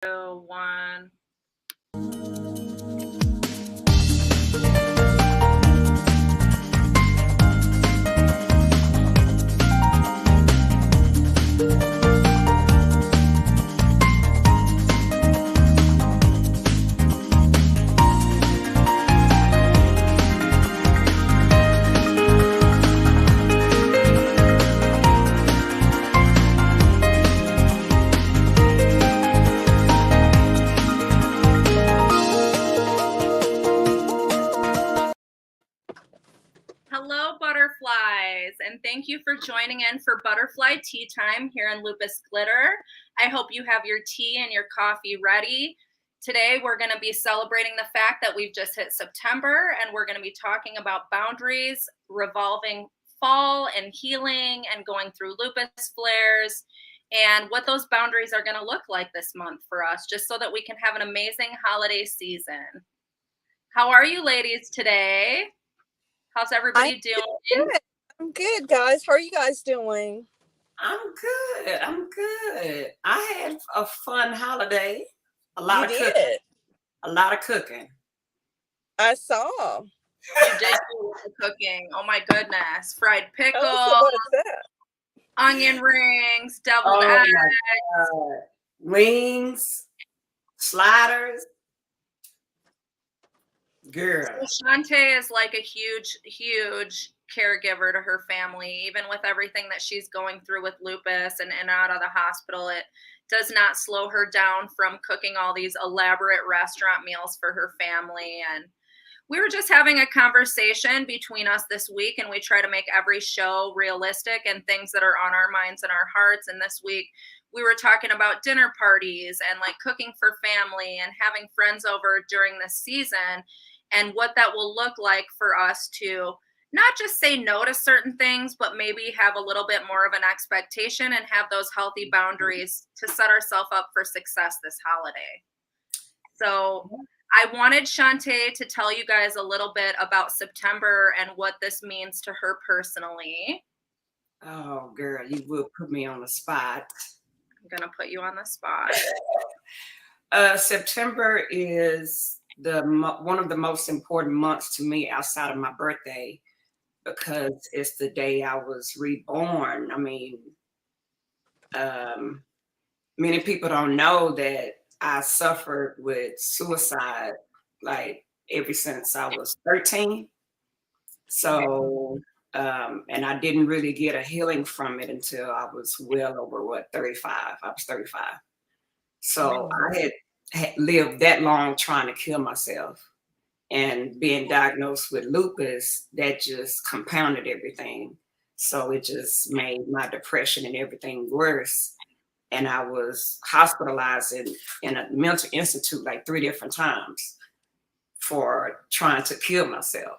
1. Hello, butterflies, and thank you for joining in for Butterfly Tea Time here in Lupus Glitter. I hope you have your tea and your coffee ready. Today, we're going to be celebrating the fact that we've just hit September, and we're going to be talking about boundaries, revolving fall and healing, and going through lupus flares, and what those boundaries are going to look like this month for us, just so that we can have an amazing holiday season. How are you ladies today? How's everybody doing? I'm good, guys. How are you guys doing? I'm good. I had a fun holiday. A lot of cooking. I saw. You did do the cooking. Oh my goodness. Fried pickles, what is that? onion rings, deviled eggs. Wings, sliders. Girl. So Shantae is like a huge caregiver to her family, even with everything that she's going through with lupus and out of the hospital. It does not slow her down from cooking all these elaborate restaurant meals for her family. And we were just having a conversation between us this week, and we try to make every show realistic and things that are on our minds and our hearts. And this week we were talking about dinner parties and like cooking for family and having friends over during this season, and what that will look like for us to not just say no to certain things, but maybe have a little bit more of an expectation and have those healthy boundaries to set ourselves up for success this holiday. So I wanted Shantae to tell you guys a little bit about September and what this means to her personally. Oh, girl, you will put me on the spot. I'm going to put you on the spot. September is one of the most important months to me outside of my birthday, because it's the day I was reborn. I mean, many people don't know that I suffered with suicide like ever since I was 13. So, and I didn't really get a healing from it until I was well over 35. I was 35. So I had lived that long trying to kill myself, and being diagnosed with lupus, that just compounded everything. So it just made my depression and everything worse. And I was hospitalized in a mental institute like 3 different times for trying to kill myself.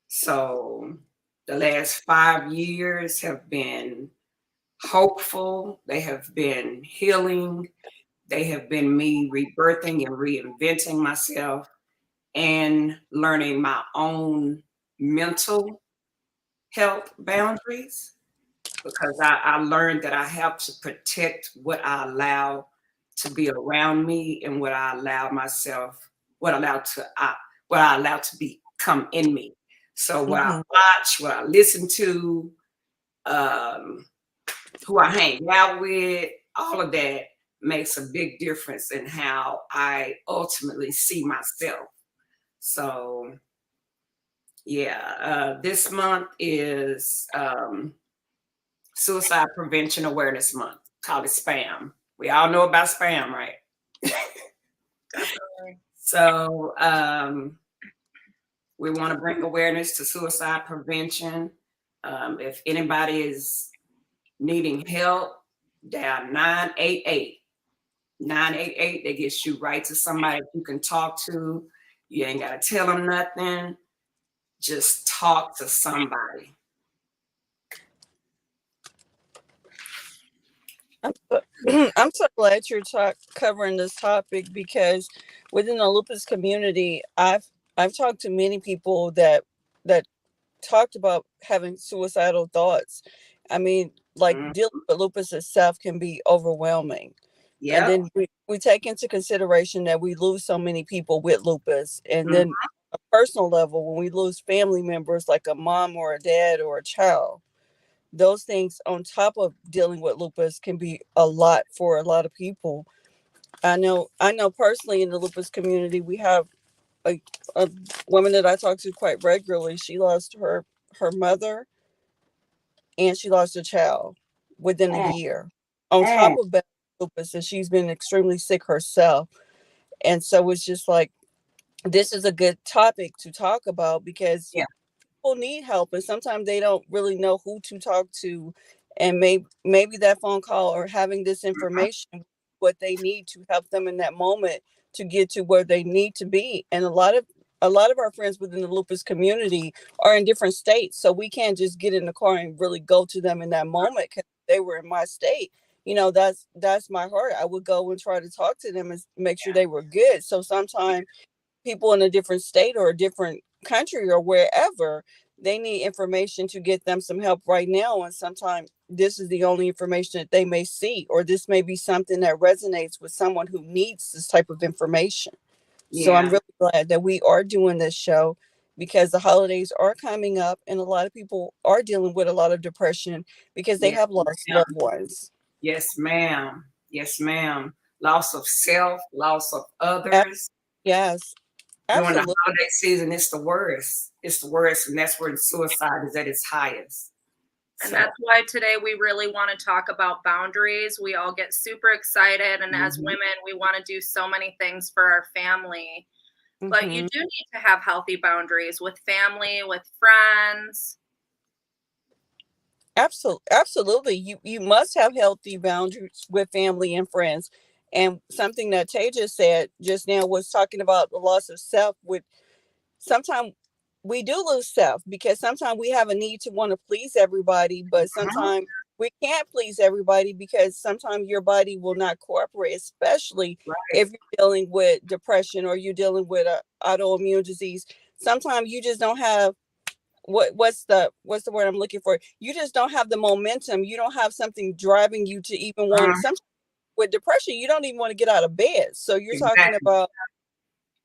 So the last 5 years have been hopeful. They have been healing. They have been me rebirthing and reinventing myself and learning my own mental health boundaries, because I learned that I have to protect what I allow to be around me and what I allow to become in me. So what I watch, what I listen to, who I hang out with, all of that makes a big difference in how I ultimately see myself. So yeah, this month is Suicide Prevention Awareness Month. Call it SPAM. We all know about SPAM, right? So we want to bring awareness to suicide prevention. If anybody is needing help, dial 988. 988, that gets you right to somebody you can talk to. You ain't got to tell them nothing. Just talk to somebody. I'm so glad you're covering this topic, because within the lupus community, I've talked to many people that talked about having suicidal thoughts. I mean, like dealing with lupus itself can be overwhelming. And Yep. then we take into consideration that we lose so many people with lupus. And Mhm. then a personal level, when we lose family members like a mom or a dad or a child, those things on top of dealing with lupus can be a lot for a lot of people. I know personally in the lupus community, we have a woman that I talk to quite regularly. She lost her mother and she lost a child within a Mm, year. On top mm. of that lupus, and she's been extremely sick herself. And so it's just like this is a good topic to talk about because Yeah. people need help and sometimes they don't really know who to talk to, and maybe that phone call or having this Mhm. information what they need to help them in that moment to get to where they need to be. And a lot of our friends within the lupus community are in different states, so we can't just get in the car and really go to them in that moment because they were in my state. That's my heart. I would go and try to talk to them and make sure they were good. So sometimes people in a different state or a different country or wherever, they need information to get them some help right now, and sometimes this is the only information that they may see, or this may be something that resonates with someone who needs this type of information. So I'm Yeah. really glad that we are doing this show because the holidays are coming up and a lot of people are dealing with a lot of depression because they Yes, have lost loved ma'am. ones. Yes, ma'am. Yes, ma'am. Loss of self, loss of A- others. yes, During the absolutely. holiday season, it's the worst. It's the worst, and that's where the suicide is at its highest. And So, that's why today we really want to talk about boundaries. We all get super excited, and as mhm. women, we want to do so many things for our family. But you Hmm. do need to have healthy boundaries with family, with friends. Absolutely. You must have healthy boundaries with family and friends. And something that Taja said just now was talking about the loss of self. With sometimes we do lose self because sometimes we have a need to want to please everybody, but Mhm. sometimes we can't please everybody because sometimes your body will not cooperate, especially Right. if you're dealing with depression or you're dealing with a autoimmune disease. Sometimes you just don't have what's the word I'm looking for? You just don't have the momentum. You don't have something driving you to even want. Mhm. Some with depression, you don't even want to get out of bed. So you're talking Exactly. about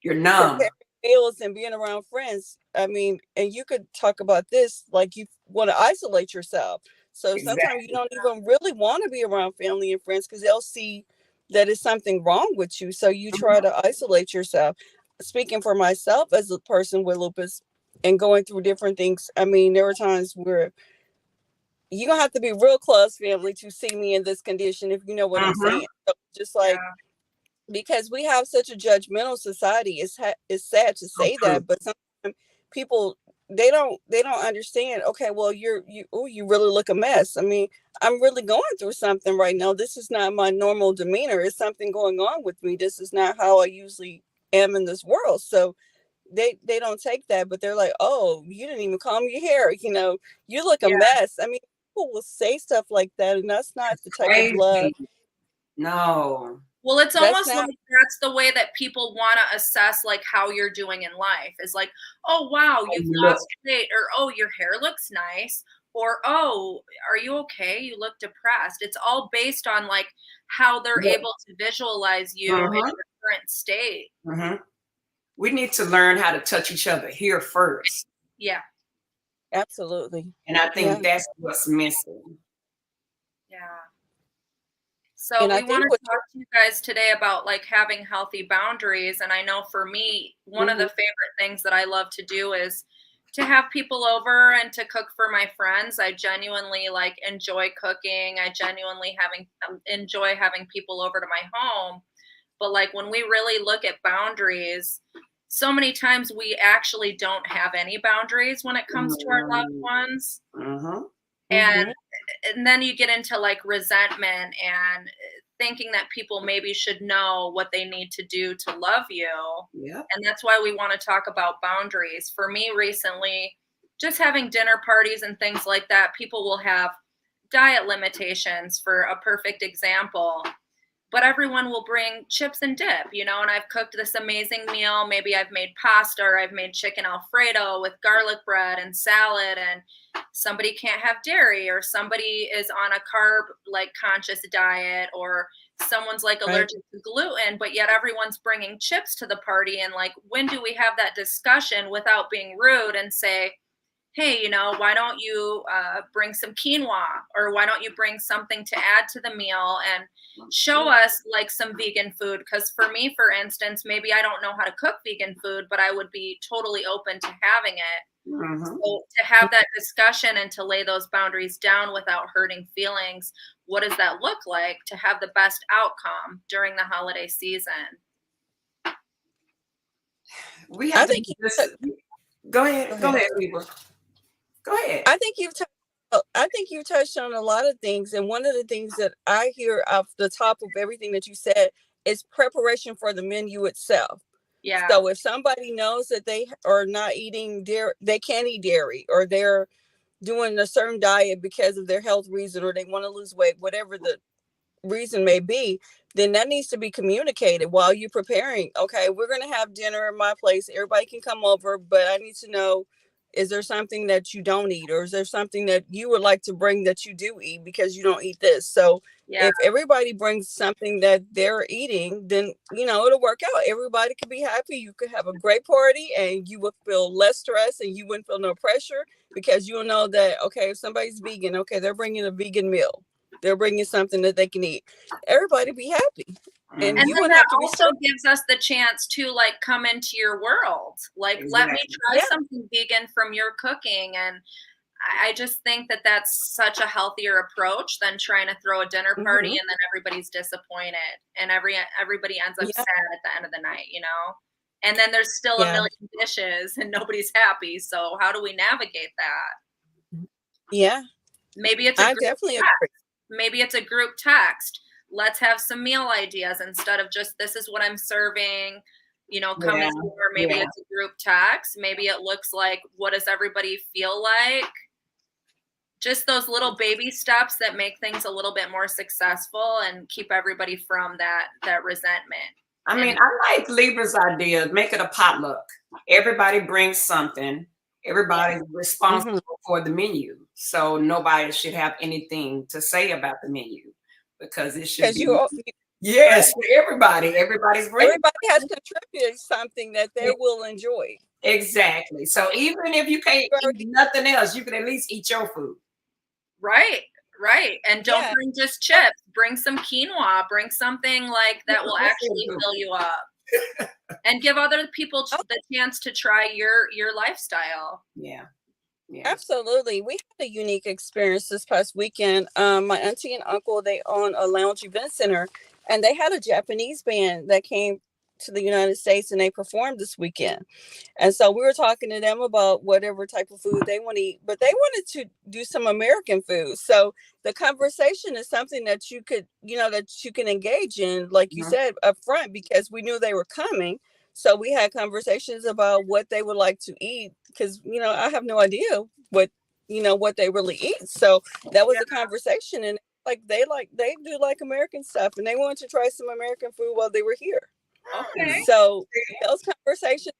You're preparing numb. meals and being around friends. I mean, and you could talk about this like you want to isolate yourself. So sometimes you Exactly. don't even really want to be around family and friends because they'll see that it's something wrong with you. So you try Mhm. to isolate yourself. Speaking for myself as a person with lupus and going through different things, I mean, there were times where you're gonna have to be real close family to see me in this condition, if you know what I'm Mhm. saying. So just like Yeah. because we have such a judgmental society. It's sad to So say true. that, but sometimes people they don't understand. Okay, well you really look a mess. I mean, I'm really going through something right now. This is not my normal demeanor. It's something going on with me. This is not how I usually am in this world. So they don't take that, but they're like, oh, you didn't even comb your hair. You look a Yeah. mess. I mean, people will say stuff like that, and that's not the type of love. Crazy. No. Well, it's That's almost not. like that's the way that people want to assess like how you're doing in life. Is like, "Oh, wow, How you've you look. lost weight," or "Oh, your hair looks nice," or "Oh, are you okay? You look depressed." It's all based on like how they're Look. able to visualize you in Mhm. your current state. Mhm. We need to learn how to touch each other here first, Yeah. Absolutely. and I Yeah. think that's what's missing. Yeah. So And I we want think to what talk to you guys today about like having healthy boundaries. And I know for me, one of mhm, the favorite things that I love to do is to have people over and to cook for my friends. I genuinely like enjoy cooking. I genuinely having enjoy having people over to my home. But like when we really look at boundaries, so many times we actually don't have any boundaries when it comes to our loved Mhm. ones. Mhm. And mhm, then you get into like resentment and thinking that people maybe should know what they need to do to love you. Yep. And that's why we want to talk about boundaries. For me recently, just having dinner parties and things like that, people will have diet limitations for a perfect example, but everyone will bring chips and dip, and I've cooked this amazing meal. Maybe I've made pasta or I've made chicken Alfredo with garlic bread and salad, and somebody can't have dairy, or somebody is on a carb like conscious diet, or someone's like Right. allergic to gluten, but yet everyone's bringing chips to the party. And like, when do we have that discussion without being rude and say, hey, why don't you bring some quinoa, or why don't you bring something to add to the meal and show us like some vegan food? Because for me, for instance, maybe I don't know how to cook vegan food, but I would be totally open to having it. Mhm. So to have that discussion and to lay those boundaries down without hurting feelings, what does that look like to have the best outcome during the holiday season? We I have to think just go go ahead. Go ahead. ahead, Libra. Go ahead. I think you've touched on a lot of things, and one of the things that I hear off the top of everything that you said is preparation for the menu itself. Yeah. So if somebody knows that they are not eating dairy, they can't eat dairy, or they're doing a certain diet because of their health reason, or they want to lose weight, whatever the reason may be, then that needs to be communicated while you're preparing. Okay, we're going to have dinner at my place. Everybody can come over, but I need to know, is there something that you don't eat, or is there something that you would like to bring that you do eat because you don't eat this? So Yeah. if everybody brings something that they're eating, then it'll work out. Everybody could be happy. You could have a great party, and you would feel less stress, and you wouldn't feel no pressure, because you'll know that, okay, if somebody's vegan, okay, they're bringing a vegan meal, they're bringing something that they can eat. Everybody be happy, and And you then wouldn't that have to be also stressed. gives us the chance to like come into your world. Like, let me Exactly. try Yeah. something vegan from your cooking. And I just think that that's such a healthier approach than trying to throw a dinner party Hmm. and then everybody's disappointed and everybody ends up Yeah. sad at the end of the night. And then there's still a Yeah. million dishes and nobody's happy. So how do we navigate that? Yeah. Maybe it's a I group definitely agree. text. Maybe it's a group text. Let's have some meal ideas instead of just this is what I'm serving, come Yeah. as you are. Maybe Yeah. it's a group text. Maybe it looks like, what does everybody feel like? Just those little baby steps that make things a little bit more successful and keep everybody from that resentment. I And mean, I like Libra's idea. Make it a potluck. Everybody brings something. yeah, Everybody's Hmm. responsible for the menu. So nobody should have anything to say about the menu, because it should Because be, you yes, right. for everybody. Everybody's bringing Everybody has contributed something that they it. will enjoy. Exactly. So even if you can't eat nothing else, you can at least eat your food. right, right. And don't Yeah. bring just chips. Bring some quinoa. Bring something like that will actually fill you up. And give other people Oh, the chance to try your lifestyle. Yeah. Yeah. absolutely. We had a unique experience this past weekend. My auntie and uncle, they own a lounge event center, and they had a Japanese band that came to the United States, and they performed this weekend. And so we were talking to them about whatever type of food they want to eat, but they wanted to do some American food. So the conversation is something that you could, that you can engage in, like you Mhm. said, up front, because we knew they were coming. So we had conversations about what they would like to eat, because, I have no idea what they really eat. So that was Yeah. a conversation. And they do like American stuff, and they wanted to try some American food while they were here. Okay. So those conversations,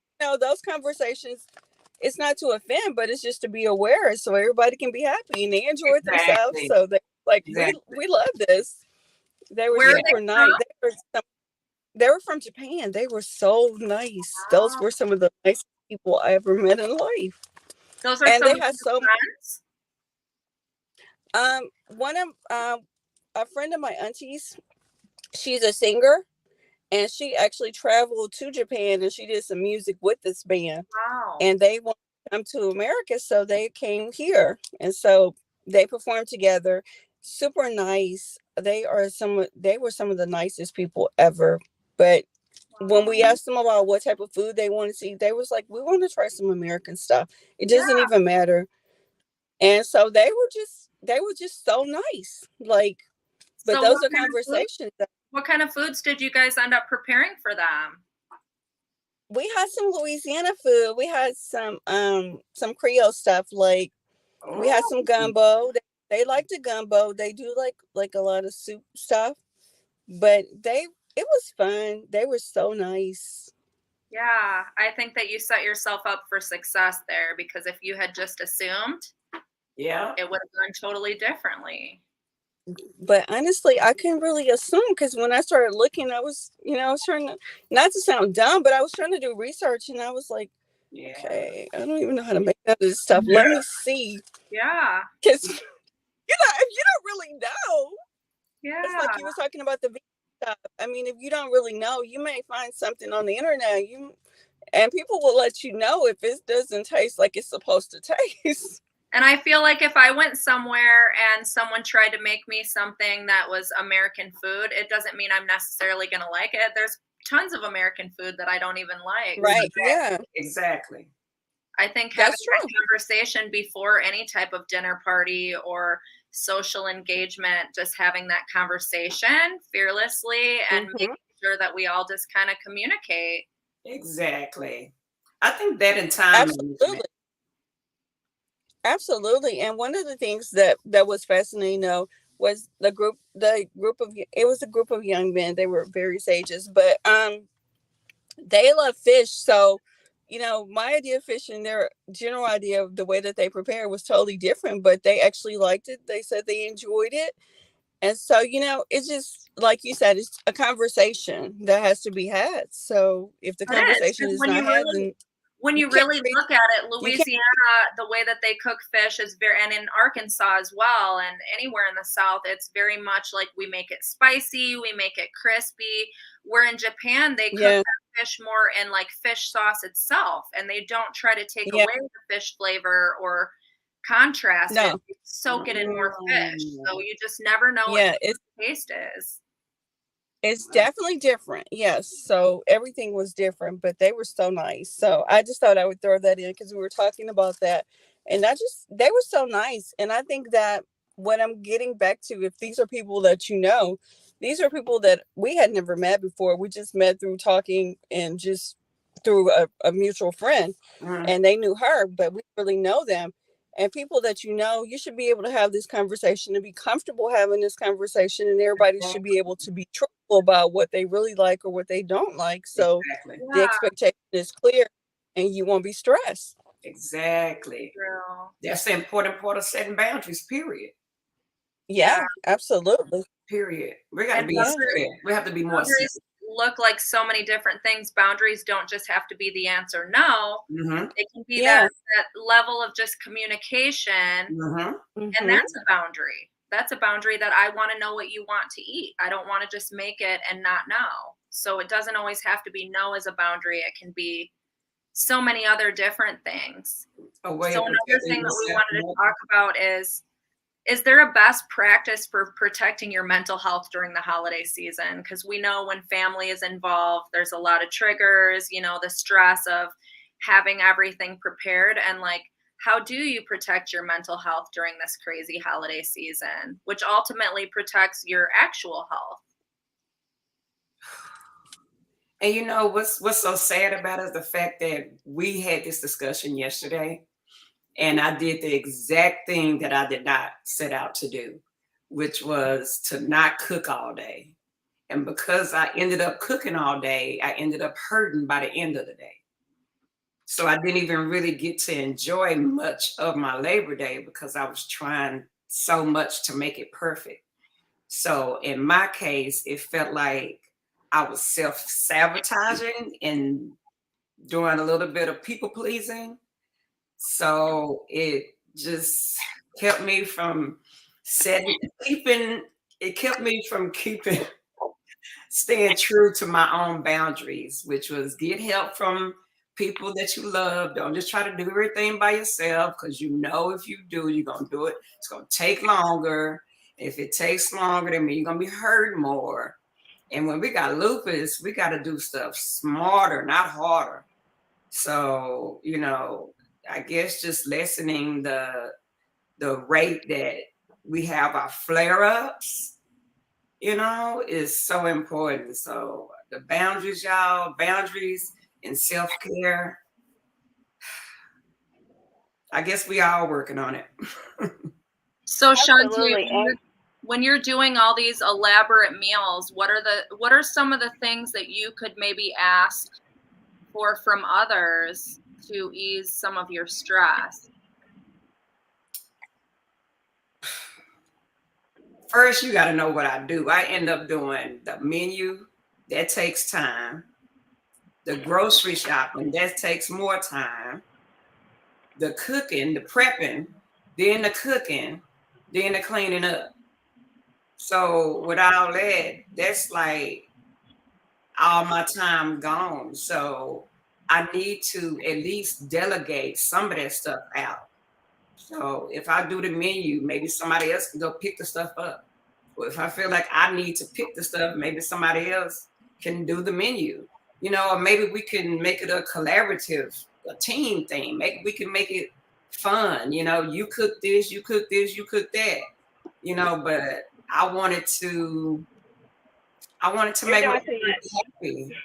it's not to offend, but it's just to be aware, so everybody can be happy and they enjoyed themselves. Exactly. So they like, Exactly. we love this. They were Where are Yeah. they super nice. from? They were from Japan. They were so nice. Those Oh, were some of the nicest people I ever met in life. those are And some they of had your so friends? one of a friend of my auntie's, she's a singer, and she actually traveled to Japan, and she did some music with this band, Wow. and they wanted to come to America, so they came here, and so they performed together. Super nice. They were some of the nicest people ever. But when we Wow. asked them about what type of food they want to see, they was like, we want to try some American stuff. It doesn't Yeah. even matter. And so they were just so nice. Like, but So those are conversations. what kind of foods did you guys end up preparing for them? We had some Louisiana food. We had some Creole stuff. Like, we had Oh, some gumbo. They like the gumbo. They do like a lot of soup stuff. But it was fun. They were so nice. Yeah, I think that you set yourself up for success there, because if you had just assumed, yeah. it would have gone totally differently. But honestly, I couldn't really assume because when I started looking, I was, I was trying to, not to sound dumb, but I was trying to do research and I was like, Yeah. okay, I don't even know how to make that this stuff. Let me see. Yeah. Because, if you don't really know, it's Yeah. like you was talking about the vegan stuff. I mean, if you don't really know, you may find something on the internet, and people will let you know if it doesn't taste like it's supposed to taste. And I feel like if I went somewhere and someone tried to make me something that was American food, it doesn't mean I'm necessarily going to like it. There's tons of American food that I don't even like. So Right. Yeah, Exactly. I think having that's that true. conversation before any type of dinner party or social engagement, just having that conversation fearlessly and Hmm. making sure that we all just kind of communicate. Exactly. I think that in time management. Absolutely. Absolutely. And one of the things that was fascinating, though, was the group of it was a group of young men. They were various ages, but they love fish. So, my idea of fish and their general idea of the way that they prepare was totally different, but they actually liked it. They said they enjoyed it. And so, it's just like you said, it's a conversation that has to be had. So if the It is conversation because is not had, then when you you can't really create, look at it, you can't, Louisiana, the way that they cook fish is very, and in Arkansas as well, and anywhere in the South, it's very much like we make it spicy, we make it crispy. Where in Japan, they cook yeah, that fish more in like fish sauce itself, and they don't try to take yeah, away the fish flavor or contrast it. no, They soak it in more fish, so Mm, you just never know what yeah, the taste is. it's definitely different. Yes. So everything was different, but they were so nice. So I just thought I would throw that in because we were talking about that. And they were so nice. And I think that what I'm getting back to, if these are people that these are people that we had never met before. We just met through talking and just through a mutual friend. mm, And they knew her, but we really know them. And people that you should be able to have this conversation and be comfortable having this conversation, and everybody should be able to be truthful about what they really like or what they don't like. So exactly. the Yeah, expectation is clear and you won't be stressed. Exactly. true. That's the important part of setting boundaries, period. Yeah, Yeah, absolutely. Period. We got to and be Yeah, assertive. We have to be more boundaries assertive. look like so many different things. Boundaries don't just have to be the answer no. Mm-hmm. It can be yeah. that level of just communication, Mm-hmm. and Hmm. that's a boundary. That's a boundary that I want to know what you want to eat. I don't want to just make it and not know. So it doesn't always have to be no as a boundary. It can be so many other different things. A way So of another protecting thing that we yourself. wanted to talk about is there a best practice for protecting your mental health during the holiday season? Because we know when family is involved, there's a lot of triggers, the stress of having everything prepared. And like, how do you protect your mental health during this crazy holiday season, which ultimately protects your actual health? And what's so sad about it is the fact that we had this discussion yesterday, and I did the exact thing that I did not set out to do, which was to not cook all day. And because I ended up cooking all day, I ended up hurting by the end of the day. So I didn't even really get to enjoy much of my Labor Day because I was trying so much to make it perfect. So in my case, it felt like I was self-sabotaging and doing a little bit of people pleasing. So it just kept me from setting keeping it kept me from keeping staying true to my own boundaries, which was get help from people that you love. Don't just try to do everything by yourself because if you do, you're gonna do it. It's gonna take longer. If it takes longer, then you're gonna be hurt more. And when we got lupus, we got to do stuff smarter, not harder. So, I guess just lessening the rate that we have our flare-ups, is so important. So the boundaries, y'all, boundaries and self-care. I guess we all working on it. So Shantae, Absolutely. And when you're doing all these elaborate meals, what are some of the things that you could maybe ask for from others to ease some of your stress? first you got to know what I do. I end up doing the menu. That takes time. The grocery shopping, that takes more time. The cooking, the prepping, then the cooking, then the cleaning up. So with all that, that's like all my time gone. So I need to at least delegate some of that stuff out. So if I do the menu, maybe somebody else can go pick the stuff up. Or if I feel like I need to pick the stuff, maybe somebody else can do the menu. Or maybe we can make it a collaborative, a team thing. Maybe we can make it fun. You cook this, you cook this, you cook that. But I wanted to You're make my doing too family happy.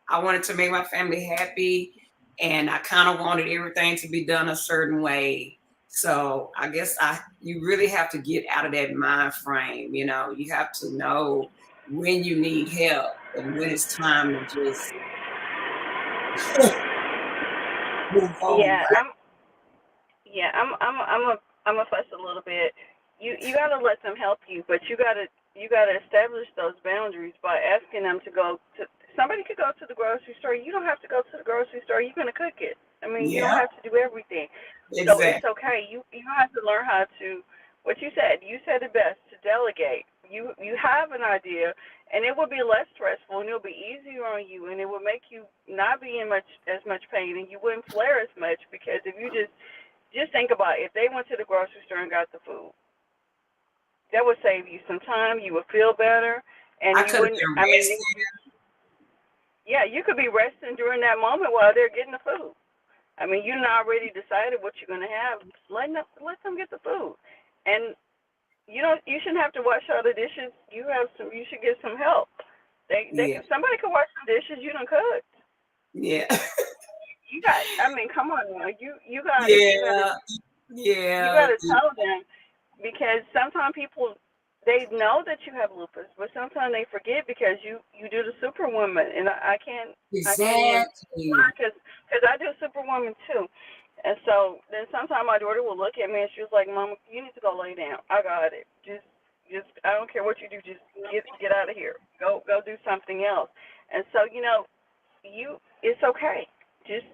I wanted to make my family happy, and I kind of wanted everything to be done a certain way. So I guess you really have to get out of that mind frame. You have to know when you need help and when it's time to just move on. Yeah, I'm a fuss a little bit. You gotta let them help you, but you gotta establish those boundaries by asking them to go to. Somebody could go to the grocery store. You don't have to go to the grocery store. You're gonna cook it. I mean, you don't Yeah, have to do everything. So it's exactly. okay. You have to learn how to. What you said. You said it best. To delegate. You have an idea, and it will be less stressful, and it'll be easier on you, and it will make you not be in as much pain, and you wouldn't flare as much because if you just think about it. If they went to the grocery store and got the food, that would save you some time. You would feel better, I and you could have wouldn't. been I mean, it would resting. be, yeah, you could be resting during that moment while they're getting the food. I mean, you not already decided what you're gonna have. Let them get the food, and you shouldn't have to wash all the dishes. You should get some help. Yeah, Somebody could wash the dishes. You done cooked. yeah, I mean, come on now. yeah, You yeah, gotta tell them because sometimes people they know that you have lupus, but sometimes they forget because you do the superwoman, and I can't even exactly. because I do superwoman too, and so then sometimes my daughter will look at me and she was like, "Mama, you need to go lay down. I got it. Just I don't care what you do. Just get out of here. Go do something else." And so it's okay. Just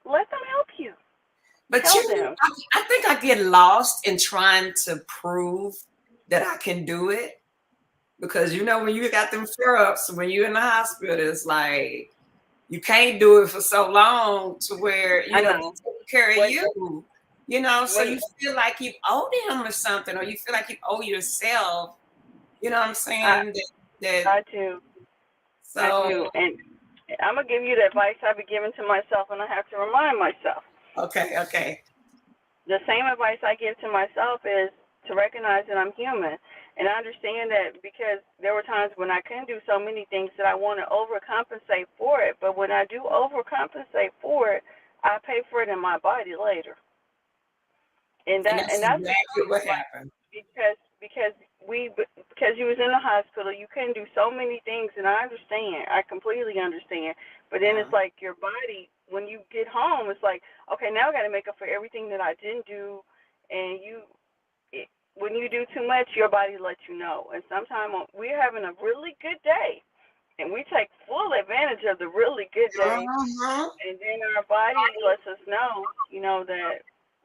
let them help you. But Tell them. I think I get lost in trying to prove that I can do it because when you got them flare-ups, when you're in the hospital, it's like you can't do it for so long to where I they know. take care of When you. So when you feel like you owe them or something, or you feel like you owe yourself. You know what I'm I saying? That I do. I so do. And I'm gonna give you the advice I've been giving to myself, and I have to remind myself. okay. The same advice I give to myself is to recognize that I'm human, and I understand that because there were times when I couldn't do so many things that I want to overcompensate for it. But when I do overcompensate for it, I pay for it in my body later, and And that that's and that's the exactly truth. what Like happened. because because you was in the hospital, you couldn't do so many things, and I understand. I completely understand. But then Yeah. it's like your body when you get home, it's like okay, now I got to make up for everything that I didn't do, and when you do too much, your body lets you know. And sometimes we're having a really good day, and we take full advantage of the really good day, Uh-huh. and then our body lets us know, that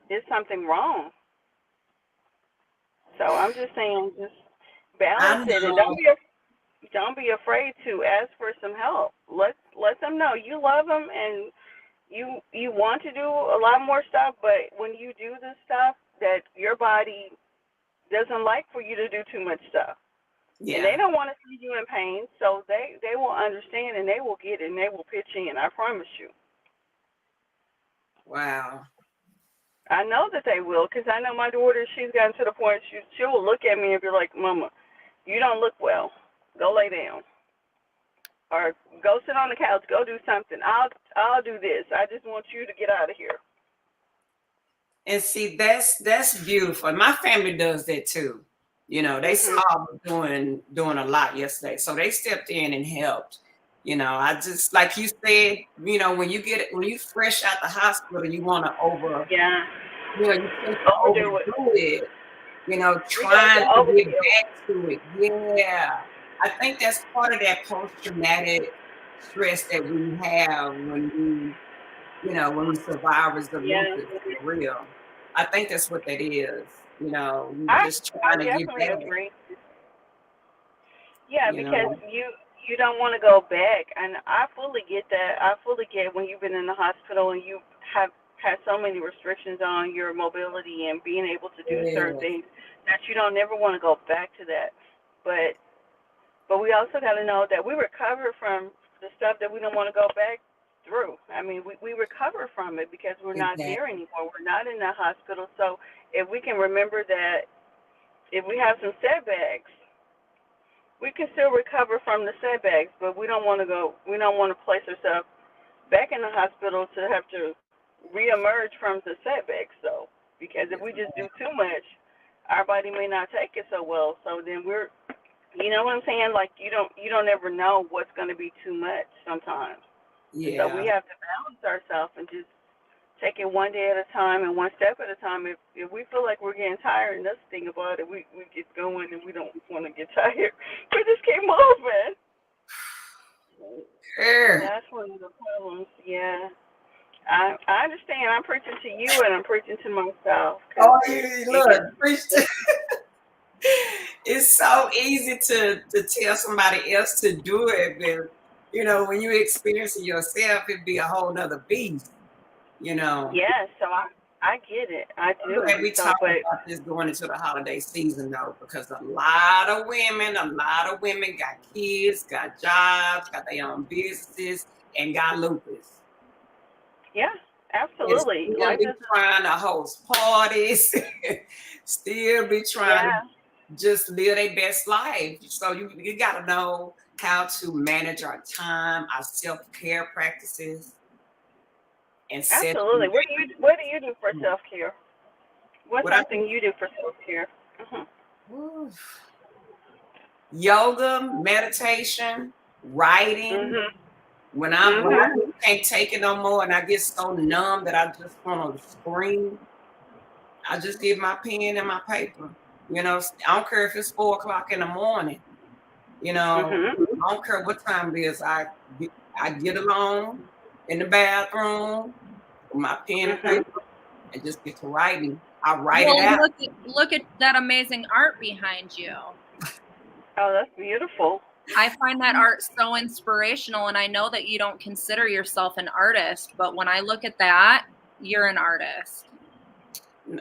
there's something wrong. So I'm just saying, just balance I it, and know. don't be afraid to ask for some help. Let them know you love them, and you want to do a lot more stuff. But when you do this stuff, that your body doesn't like for you to do too much stuff, and they Yeah. don't want to see you in pain, so they will understand and they will get it and they will pitch in. I promise you. Wow. I know that they will, because I know my daughter. She's gotten to the point she will look at me and be like, "Mama, you don't look well. Go lay down." Or go sit on the couch, go do something. I'll do this. I just want you to get out of here. And see, that's beautiful. My family does that too. They Mhm. saw me doing a lot yesterday, so they stepped in and helped. I just like you said. When you fresh out the hospital, you want to Yeah. you tend to Overdo it. overdo it. We got trying to to get overkill. back to it. Yeah. I think that's part of that post-traumatic stress that we have when we survivors of Yeah, lupus, for real. I think that's what that is. We I just I trying to get definitely back, agree. Yeah, you because know. you don't want to go back, and I fully get that. I fully get when you've been in the hospital and you have had so many restrictions on your mobility and being able to do certain Yes, things that you don't never want to go back to that. But but we also got to know that we recover from the stuff that we don't want to go back through. I mean, we recover from it because we're not exactly. there anymore. We're not in the hospital. So if we can remember that if we have some setbacks, we can still recover from the setbacks, but we don't want to go. We don't want to place ourselves back in the hospital to have to reemerge from the setbacks. So, because if we just do too much, our body may not take it so well. So then you know what I'm saying? Like you don't ever know what's going to be too much sometimes. And so we Yeah, have to balance ourselves and just take it one day at a time and one step at a time. If we feel like we're getting tired, and that's the thing about it, we get going and we don't want to get tired. We just keep moving. sure. That's one of the problems. Yeah, I understand. I'm preaching to you and I'm preaching to myself because Oh, you it look, gets preach it's so easy to tell somebody else to do it, but when you experience it yourself, it'd be a whole nother beast. You know. yeah. So I get it. I I'm do. glad we So, talked but about this going into the holiday season though, because a lot of women got kids, got jobs, got their own businesses, and got lupus. yeah, And absolutely. still Life be is trying to host parties, still be trying to yeah, just live their best life. So you got to know how to manage our time, our self-care practices, and set absolutely. What do you do for self care? What's what I something you do for self care? do. Yoga, meditation, writing. Mhm. When I Mhm. just can't take it no more and I get so numb that I just want to scream, I just get my pen and my paper. I don't care if it's 4 o'clock in the morning. Mhm. I don't care what time it is. I get alone in the bathroom with my pen and Mhm. paper and just get to writing. I write it Well, out. look at that amazing art behind you. Oh, that's beautiful. I find that art so inspirational, and I know that you don't consider yourself an artist, but when I look at that, you're an artist.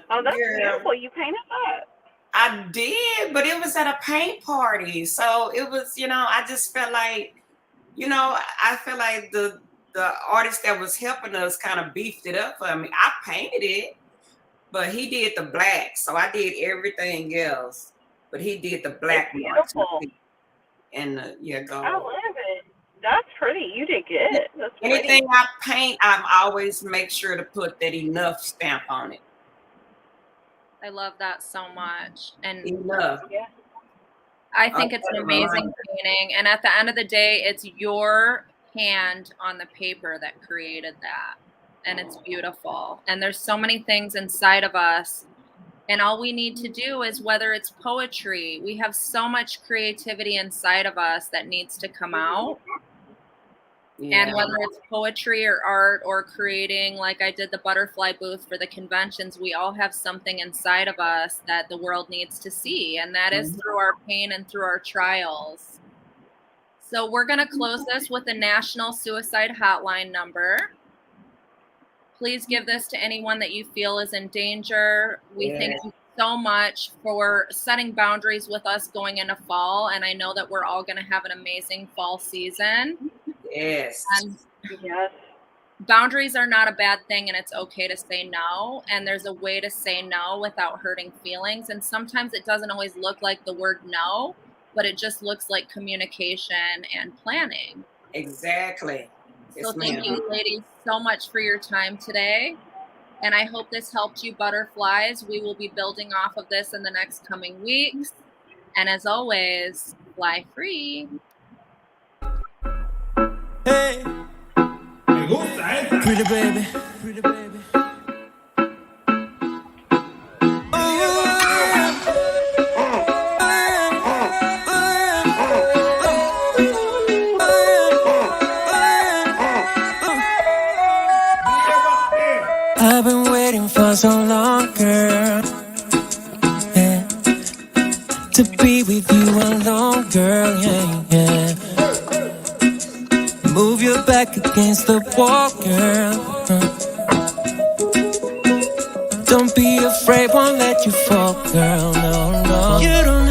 Oh, that's Girl, beautiful. You painted that. I did, but it was at a paint party. So it was, I just felt like, I feel like the artist that was helping us kind of beefed it up for me. I painted it, but he did the black. So I did everything else. But he did the It's black marks beautiful. and the I gold. love it. That's pretty. You did good. That's pretty. Anything I paint, I always make sure to put that enough stamp on it. I love that so much. And Enough. Yeah. I Oh, think it's an that's a amazing reminder. painting. And at the end of the day, it's your hand on the paper that created that. And it's beautiful. And there's so many things inside of us. And all we need to do is whether it's poetry, we have so much creativity inside of us that needs to come out. And Yeah. whether it's poetry or art or creating, like I did the butterfly booth for the conventions, we all have something inside of us that the world needs to see. And that is Mhm. through our pain and through our trials. So we're going to close this with a national suicide hotline number. Please give this to anyone that you feel is in danger. We Yeah. thank you so much for setting boundaries with us going into fall. And I know that we're all going to have an amazing fall season. Yes. And Yes. boundaries are not a bad thing, and it's okay to say no. And there's a way to say no without hurting feelings. And sometimes it doesn't always look like the word no, but it just looks like communication and planning. Exactly. So Yes, thank ma'am. you, ladies, so much for your time today. And I hope this helped you, butterflies. We will be building off of this in the next coming weeks. And as always, fly free. Hey, me gusta esa. Pretty baby, pretty baby. Oh, I've been waiting for so long, girl. Yeah. To be with you alone, girl. Yeah, yeah. Move your back against the wall, girl. Don't be afraid, won't let you fall, girl. No, no. You don't